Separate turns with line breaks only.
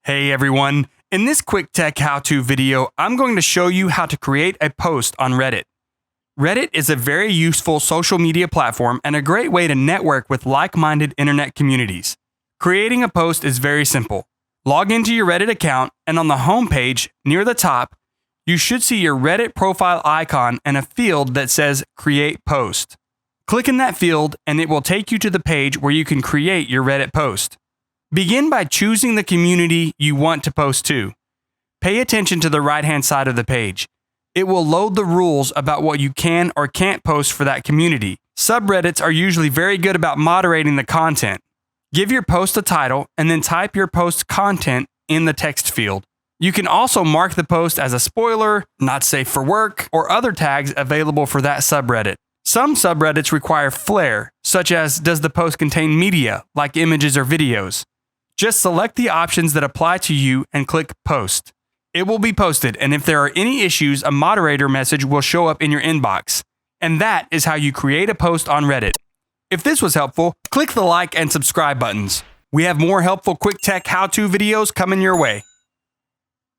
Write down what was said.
Hey everyone, in this quick tech how-to video, I'm going to show you how to create a post on Reddit. Reddit is a very useful social media platform and a great way to network with like-minded internet communities. Creating a post is very simple. Log into your Reddit account and on the home page, near the top, you should see your Reddit profile icon and a field that says Create Post. Click in that field and it will take you to the page where you can create your Reddit post. Begin by choosing the community you want to post to. Pay attention to the right-hand side of the page. It will load the rules about what you can or can't post for that community. Subreddits are usually very good about moderating the content. Give your post a title and then type your post content in the text field. You can also mark the post as a spoiler, not safe for work, or other tags available for that subreddit. Some subreddits require flair, such as does the post contain media, like images or videos. Just select the options that apply to you and click Post. It will be posted, and if there are any issues, a moderator message will show up in your inbox. And that is how you create a post on Reddit. If this was helpful, click the like and subscribe buttons. We have more helpful quick tech how-to videos coming your way.